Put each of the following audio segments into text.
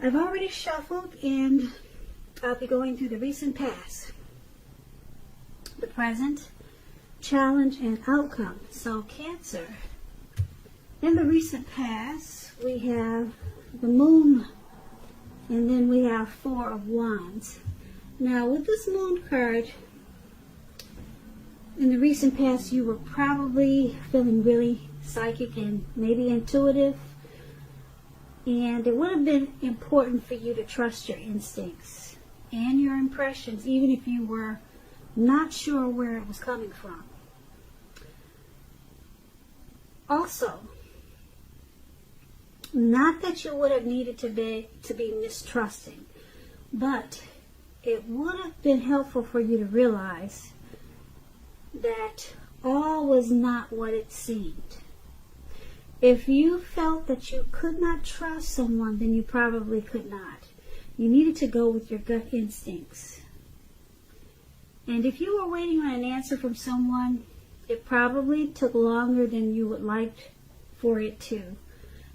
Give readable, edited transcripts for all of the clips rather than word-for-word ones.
I've already shuffled, and I'll be going through the recent past, the present, challenge, and outcome. So Cancer, in the recent past, we have the Moon, and then we have Four of Wands. Now, with this Moon card, in the recent past, you were probably feeling really psychic and maybe intuitive. And it would have been important for you to trust your instincts and your impressions, even if you were not sure where it was coming from. Also, not that you would have needed to be mistrusting, but it would have been helpful for you to realize that all was not what it seemed. If you felt that you could not trust someone, then you probably could not. You needed to go with your gut instincts. And if you were waiting on an answer from someone, it probably took longer than you would like for it to.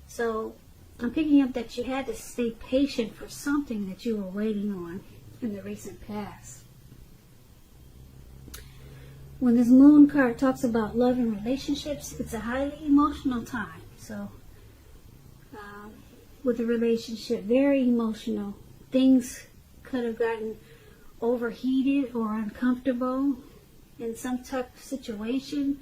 So I'm picking up that you had to stay patient for something that you were waiting on in the recent past. When this Moon card talks about love and relationships, it's a highly emotional time. So, with a relationship, very emotional. Things could have gotten overheated or uncomfortable in some type of situation.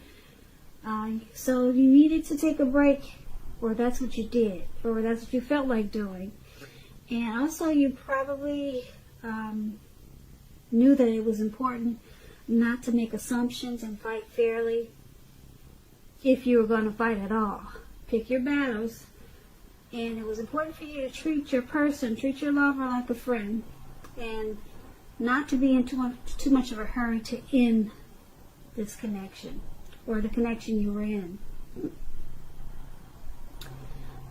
So you needed to take a break, or that's what you did, or that's what you felt like doing. And also you probably knew that it was important not to make assumptions and fight fairly if you were going to fight at all. Pick your battles. And it was important for you to treat your person, treat your lover like a friend, and not to be in too much of a hurry to end this connection, or the connection you were in.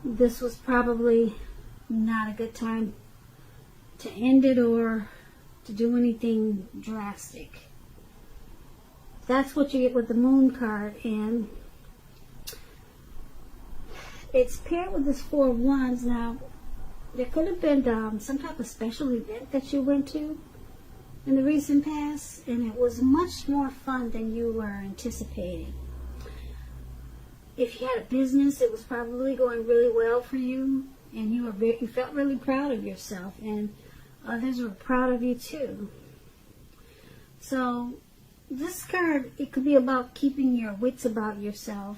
This was probably not a good time to end it or to do anything drastic. That's what you get with the Moon card, and it's paired with this Four of Wands. Now, there could have been some type of special event that you went to in the recent past, and it was much more fun than you were anticipating. If you had a business, it was probably going really well for you, and you felt really proud of yourself, and others were proud of you too. So this card, it could be about keeping your wits about yourself.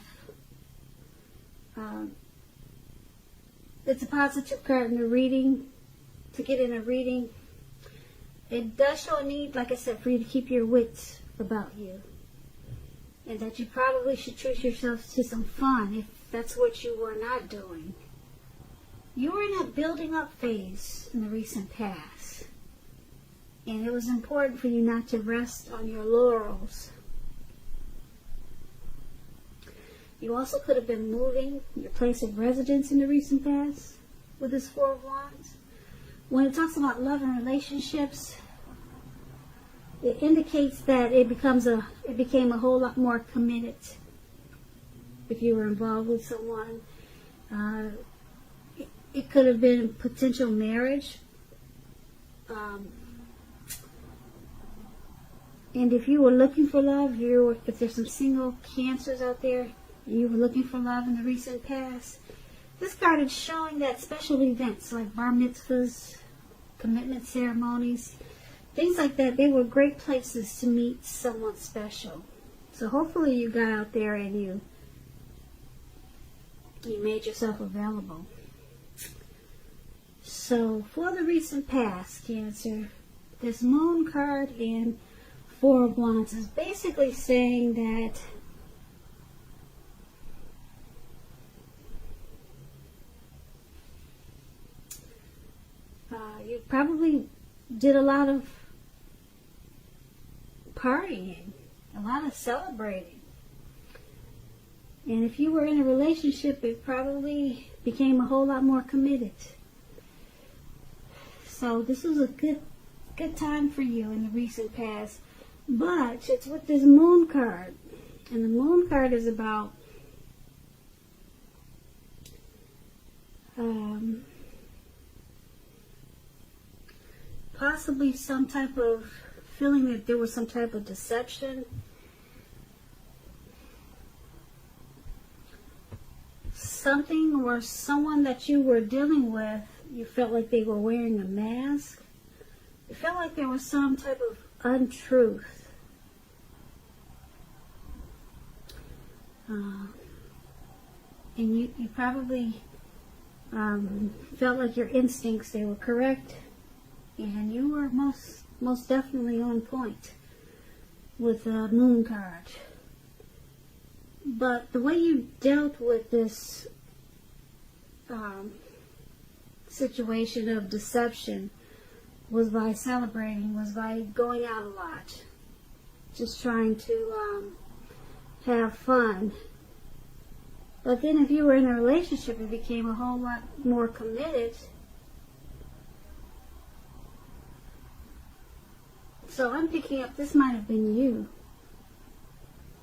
It's a positive card in the reading. To get in a reading, it does show a need, like I said, for you to keep your wits about you. And that you probably should treat yourself to some fun if that's what you were not doing. You were in a building up phase in the recent past. And it was important for you not to rest on your laurels. You also could have been moving your place of residence in the recent past with this Four of Wands. When it talks about love and relationships, it indicates that it became a whole lot more committed if you were involved with someone. It could have been potential marriage. And if you were looking for love, if there's some single Cancers out there, you were looking for love in the recent past, this card is showing that special events like bar mitzvahs, commitment ceremonies, things like that, they were great places to meet someone special. So hopefully you got out there and you made yourself available. So for the recent past, Cancer, this Moon card and Four of Wands is basically saying that you probably did a lot of partying, a lot of celebrating. And if you were in a relationship, it probably became a whole lot more committed. So this was a good time for you in the recent past. But it's with this Moon card. And the Moon card is about possibly some type of feeling that there was some type of deception. Something or someone that you were dealing with, you felt like they were wearing a mask. You felt like there was some type of untruth. And you probably felt like your instincts, they were correct. And you were most definitely on point with the moon card. But the way you dealt with this situation of deception was by celebrating, was by going out a lot, just trying to have fun. But then if you were in a relationship, it became a whole lot more committed. So I'm picking up, this might have been you.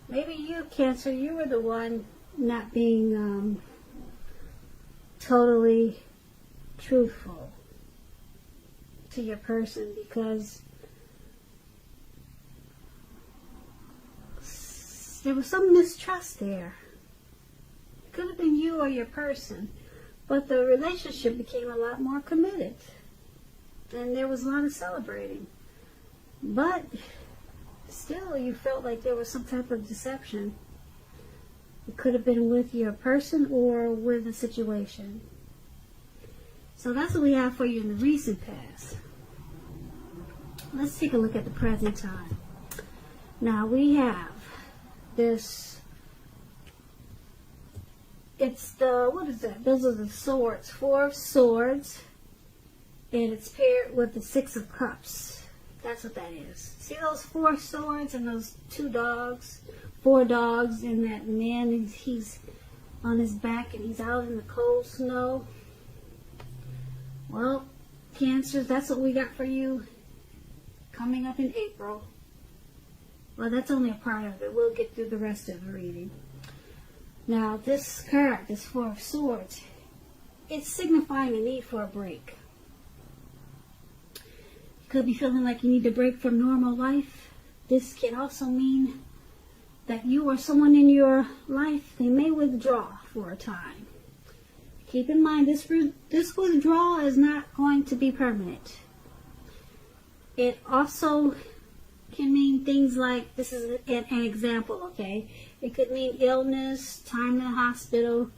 Maybe you, Cancer, you were the one not being totally truthful to your person, because there was some mistrust there. It could have been you or your person, but the relationship became a lot more committed, and there was a lot of celebrating. But still, you felt like there was some type of deception. It could have been with your person or with a situation. So that's what we have for you in the recent past. Let's take a look at the present time. Now we have this, it's the, what is that? Those are the swords, 4 of swords, and it's paired with the 6 of cups. That's what that is. See those 4 swords and those 2 dogs, 4 dogs, and that man, he's on his back and he's out in the cold snow. Well, Cancer, that's what we got for you coming up in April. Well, that's only a part of it. We'll get through the rest of the reading. Now, this card, this 4 of swords, it's signifying a need for a break. Could be feeling like you need to break from normal life. This can also mean that you or someone in your life, they may withdraw for a time. Keep in mind, this withdrawal is not going to be permanent. It also can mean things like, this is an example, okay? It could mean illness, time in the hospital.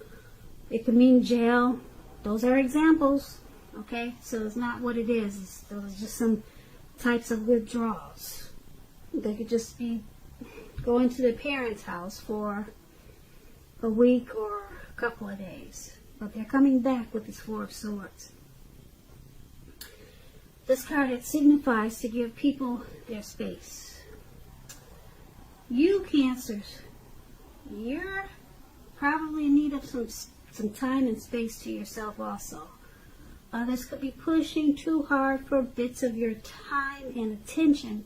It could mean jail. Those are examples. Okay, so it's not what it is. Those are just some types of withdrawals. They could just be going to their parents' house for a week or a couple of days. But they're coming back with this 4 of swords. This card, it signifies to give people their space. You, Cancers, you're probably in need of some time and space to yourself also. Others could be pushing too hard for bits of your time and attention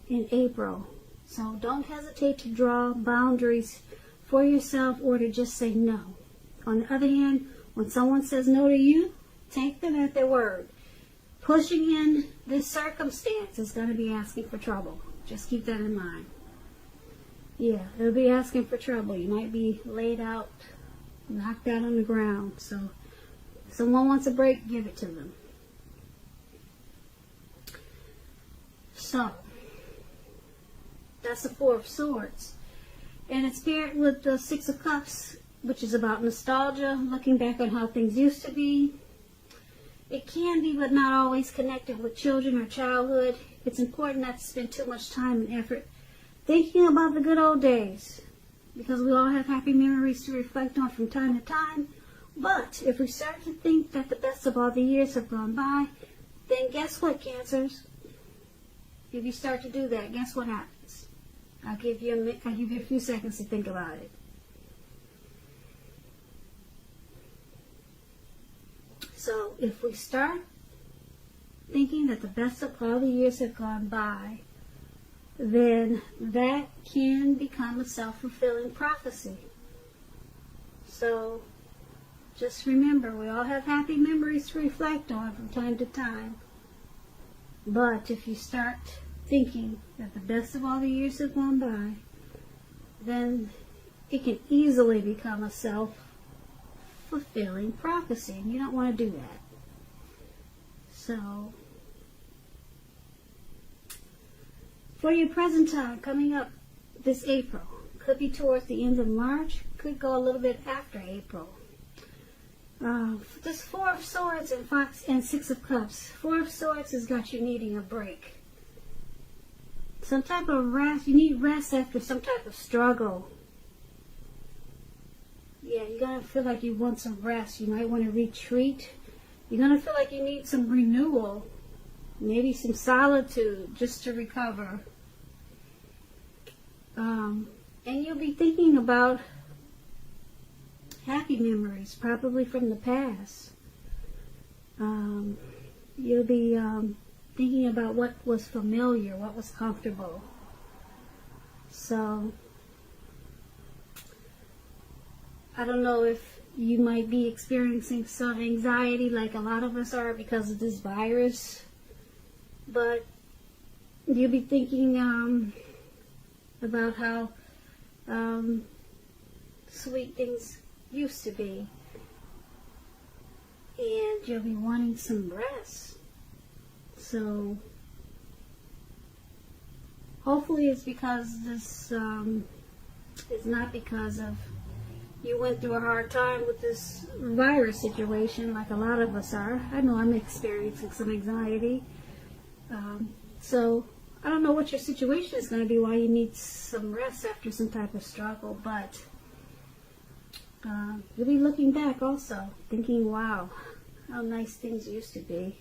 in April. So don't hesitate to draw boundaries for yourself or to just say no. On the other hand, when someone says no to you, take them at their word. Pushing in this circumstance is going to be asking for trouble. Just keep that in mind. Yeah, it'll be asking for trouble. You might be laid out, knocked out on the ground. So if someone wants a break, give it to them. So, that's the 4 of swords. And it's paired with the 6 of cups, which is about nostalgia, looking back on how things used to be. It can be, but not always, connected with children or childhood. It's important not to spend too much time and effort thinking about the good old days, because we all have happy memories to reflect on from time to time. But if we start to think that the best of all the years have gone by, then guess what, Cancers? If you start to do that, guess what happens? I'll give you a few seconds to think about it. So if we start thinking that the best of all the years have gone by, then that can become a self-fulfilling prophecy. So just remember, we all have happy memories to reflect on from time to time. But if you start thinking that the best of all the years have gone by, then it can easily become a self-fulfilling prophecy, and you don't want to do that. So, for your present time coming up this April, could be towards the end of March, could go a little bit after April. This Four of Swords and Six of Cups. Four of Swords has got you needing a break. Some type of rest. You need rest after some type of struggle. Yeah, you're going to feel like you want some rest. You might want to retreat. You're going to feel like you need some renewal. Maybe some solitude just to recover. And you'll be thinking about happy memories, probably from the past. You'll be thinking about what was familiar, what was comfortable. So, I don't know if you might be experiencing some anxiety like a lot of us are because of this virus, but you'll be thinking about how sweet things used to be, and you'll be wanting some rest. So hopefully it's because this is not because of you went through a hard time with this virus situation like a lot of us are. I know I'm experiencing some anxiety. So I don't know what your situation is going to be, why you need some rest after some type of struggle, but you'll be looking back also, thinking, wow, how nice things used to be.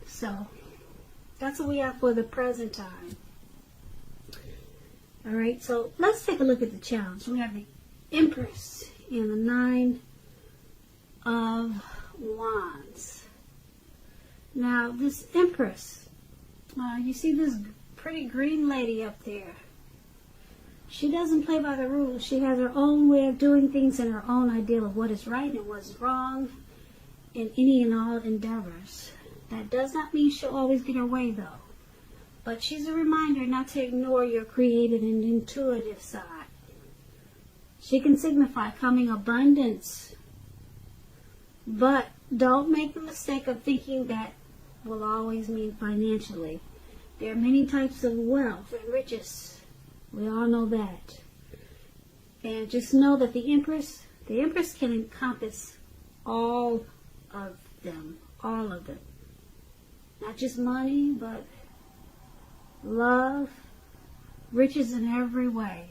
So, that's what we have for the present time. Alright, so let's take a look at the challenge. We have the Empress and the Nine of Wands. Now, this Empress, you see this pretty green lady up there. She doesn't play by the rules. She has her own way of doing things and her own idea of what is right and what's wrong in any and all endeavors. That does not mean she'll always get her way, though. But she's a reminder not to ignore your creative and intuitive side. She can signify coming abundance. But don't make the mistake of thinking that will always mean financially. There are many types of wealth and riches. We all know that. And just know that the Empress can encompass all of them. All of them. Not just money, but love, riches in every way.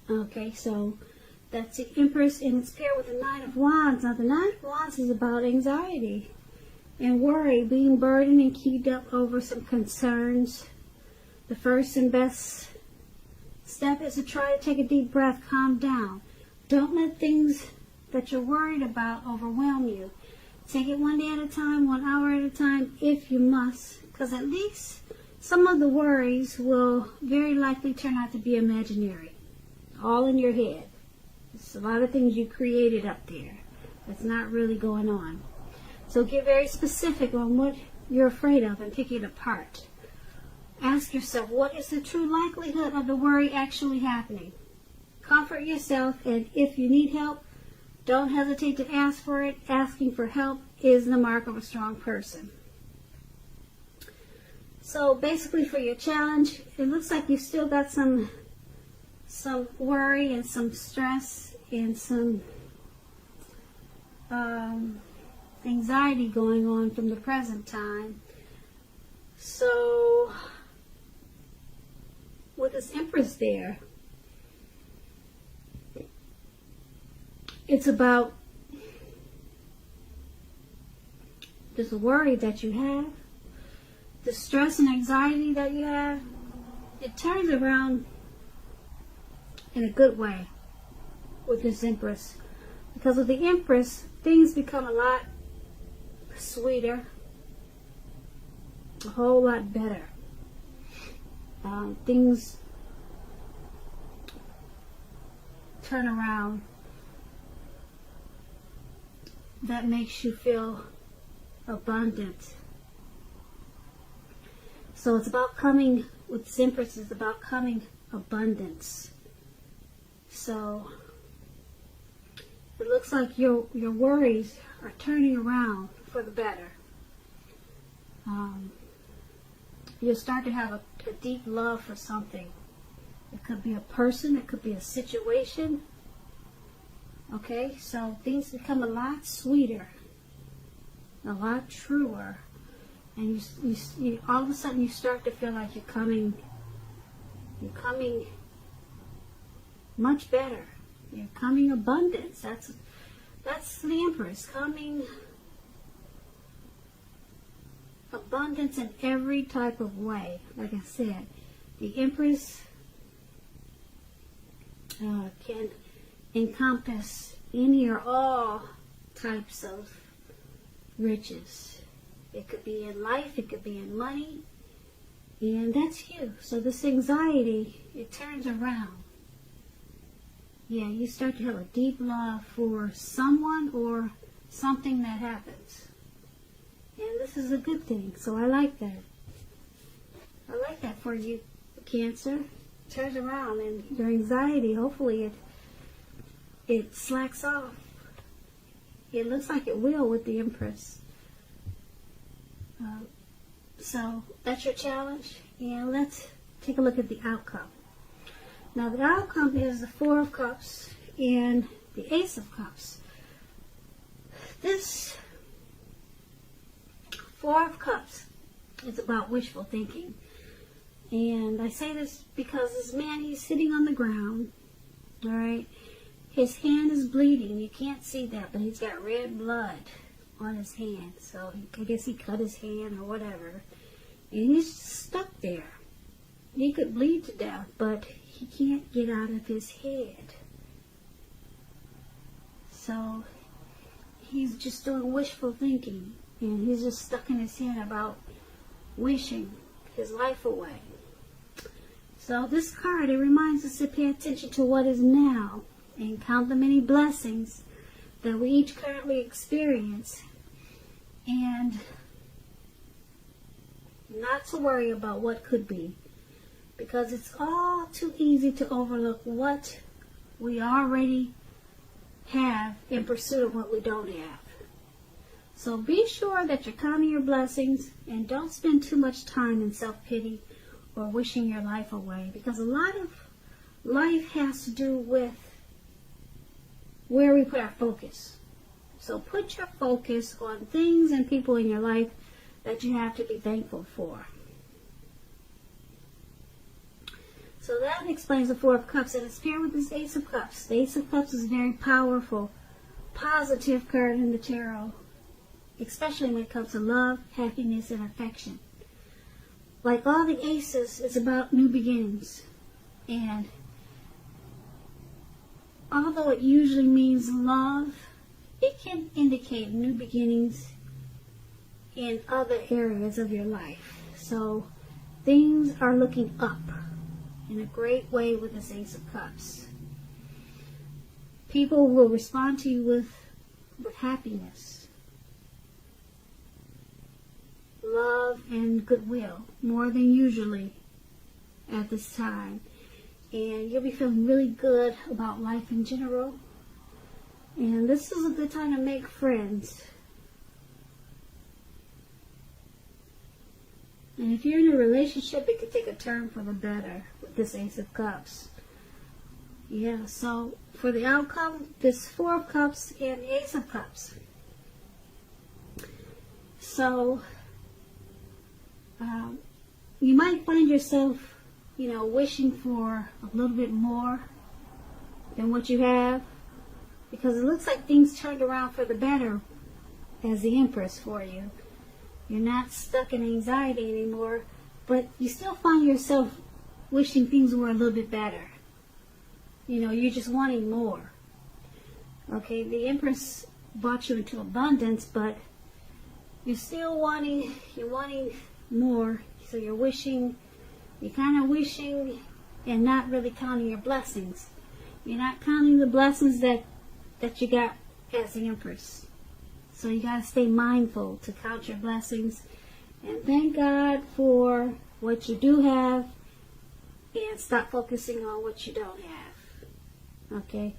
Okay, so that's the Empress, and it's paired with the Nine of Wands. Now, the Nine of Wands is about anxiety and worry, being burdened and keyed up over some concerns. The first and best step is to try to take a deep breath, calm down. Don't let things that you're worried about overwhelm you. Take it one day at a time, 1 hour at a time, if you must, because at least some of the worries will very likely turn out to be imaginary, all in your head. It's a lot of things you created up there that's not really going on. So get very specific on what you're afraid of and pick it apart. Ask yourself, what is the true likelihood of the worry actually happening? Comfort yourself, and if you need help, don't hesitate to ask for it. Asking for help is the mark of a strong person. So basically for your challenge, it looks like you still got some worry and some stress and some anxiety going on from the present time. So with this Empress there, it's about this worry that you have, the stress and anxiety that you have. It turns around in a good way with this Empress. Because with the Empress, things become a lot sweeter, a whole lot better. Things turn around that makes you feel abundant. So it's about coming, with this Empress, it's about coming abundance. So it looks like your worries are turning around for the better. You'll start to have a deep love for something. It could be a person, it could be a situation. Okay, so things become a lot sweeter, a lot truer, and you all of a sudden you start to feel like you're coming much better. You're coming abundance. That's the Empress, coming abundance in every type of way. Like I said, the Empress can encompass any or all types of riches. It could be in life, it could be in money, and that's you. So this anxiety, it turns around. Yeah, you start to have a deep love for someone or something that happens. And this is a good thing, so I like that. I like that for you, Cancer. It turns around, and your anxiety, hopefully it slacks off. It looks like it will with the Empress. So that's your challenge, and let's take a look at the outcome. Now the outcome is the Four of Cups and the Ace of Cups. This Four of Cups is about wishful thinking. And I say this because this man, he's sitting on the ground, all right? His hand is bleeding. You can't see that, but he's got red blood on his hand. So I guess he cut his hand or whatever. And he's stuck there. He could bleed to death, but he can't get out of his head. So he's just doing wishful thinking. And he's just stuck in his head about wishing his life away. So this card, it reminds us to pay attention to what is now and count the many blessings that we each currently experience, and not to worry about what could be, because it's all too easy to overlook what we already have in pursuit of what we don't have. So be sure that you're counting your blessings and don't spend too much time in self-pity or wishing your life away, because a lot of life has to do with where we put our focus. So put your focus on things and people in your life that you have to be thankful for. So that explains the Four of Cups, and it's paired with this Ace of Cups. The Ace of Cups is a very powerful, positive card in the tarot, especially when it comes to love, happiness, and affection. Like all the aces, it's about new beginnings. And although it usually means love, it can indicate new beginnings in other areas of your life. So things are looking up in a great way with this Ace of Cups. People will respond to you with happiness, love, and goodwill, more than usually at this time. And you'll be feeling really good about life in general. And this is a good time to make friends. And if you're in a relationship, it could take a turn for the better with this Ace of Cups. Yeah, so for the outcome, this Four of Cups and the Ace of Cups. So you might find yourself, wishing for a little bit more than what you have, because it looks like things turned around for the better as the Empress for you. You're not stuck in anxiety anymore, but you still find yourself wishing things were a little bit better. You're just wanting more. Okay, the Empress brought you into abundance, but you're still wanting more. So you're kind of wishing and not really counting your blessings. You're not counting the blessings that you got as the Empress. So you got to stay mindful to count your blessings and thank God for what you do have and stop focusing on what you don't have. Okay?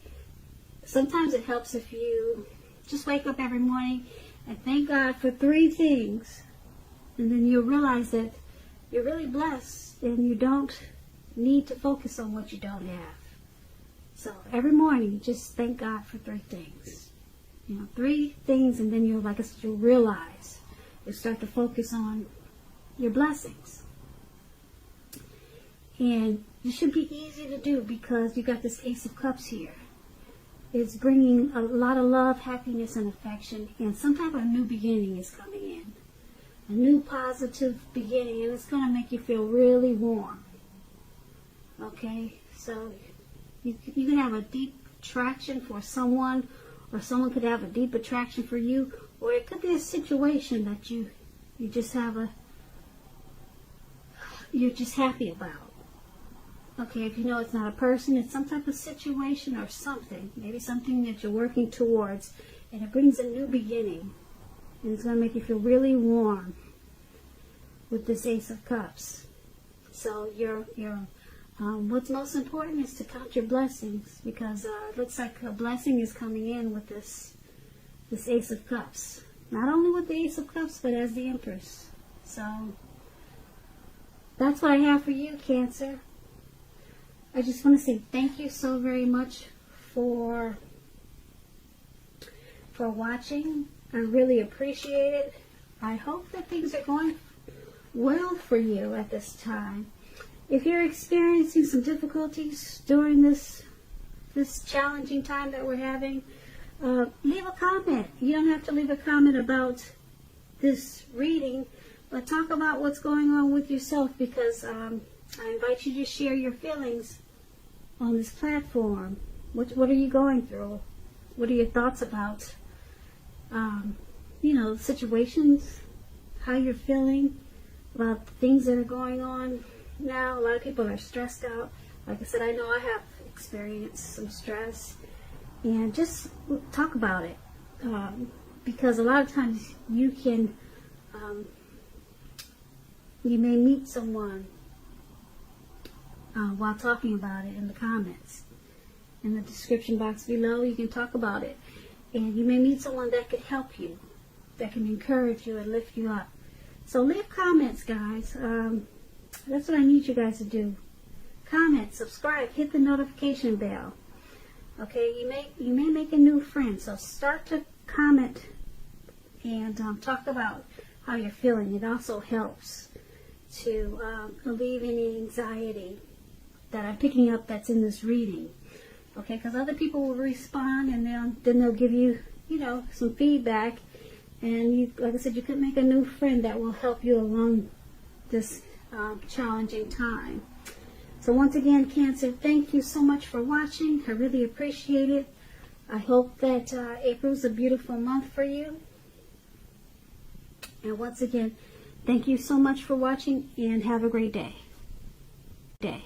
Sometimes it helps if you just wake up every morning and thank God for 3 things. And then you'll realize that you're really blessed and you don't need to focus on what you don't have. So every morning, just thank God for 3 things. 3 things, and then you'll, like I said, you'll realize. You start to focus on your blessings. And it should be easy to do because you got this Ace of Cups here. It's bringing a lot of love, happiness, and affection, and some type of new beginning is coming in. A new positive beginning, and it's going to make you feel really warm. Okay? So you can have a deep attraction for someone, or someone could have a deep attraction for you, or it could be a situation that you're just happy about. Okay, if you know it's not a person, it's some type of situation or something, maybe something that you're working towards, and it brings a new beginning, and it's going to make you feel really warm with this Ace of Cups. So what's most important is to count your blessings, because it looks like a blessing is coming in with this Ace of Cups. Not only with the Ace of Cups, but as the Empress. So that's what I have for you, Cancer. I just want to say thank you so very much for watching. I really appreciate it. I hope that things are going well for you at this time. If you're experiencing some difficulties during this challenging time that we're having, leave a comment. You don't have to leave a comment about this reading, but talk about what's going on with yourself, because I invite you to share your feelings on this platform. What are you going through? What are your thoughts about, situations, how you're feeling, about things that are going on now? A lot of people are stressed out. Like I said, I know I have experienced some stress, and just talk about it, because a lot of times you may meet someone while talking about it in the comments. In the description box below, you can talk about it, and you may meet someone that could help you, that can encourage you and lift you up. So leave comments, guys. That's what I need you guys to do. Comment, subscribe, hit the notification bell. Okay, you may make a new friend, so start to comment and talk about how you're feeling. It also helps to relieve any anxiety that I'm picking up that's in this reading. Okay, because other people will respond, and then they'll give you, some feedback, and like I said, you could make a new friend that will help you along this challenging time. So once again, Cancer, thank you so much for watching. I really appreciate it. I hope that April's a beautiful month for you. And once again, thank you so much for watching, and have a great day. Day.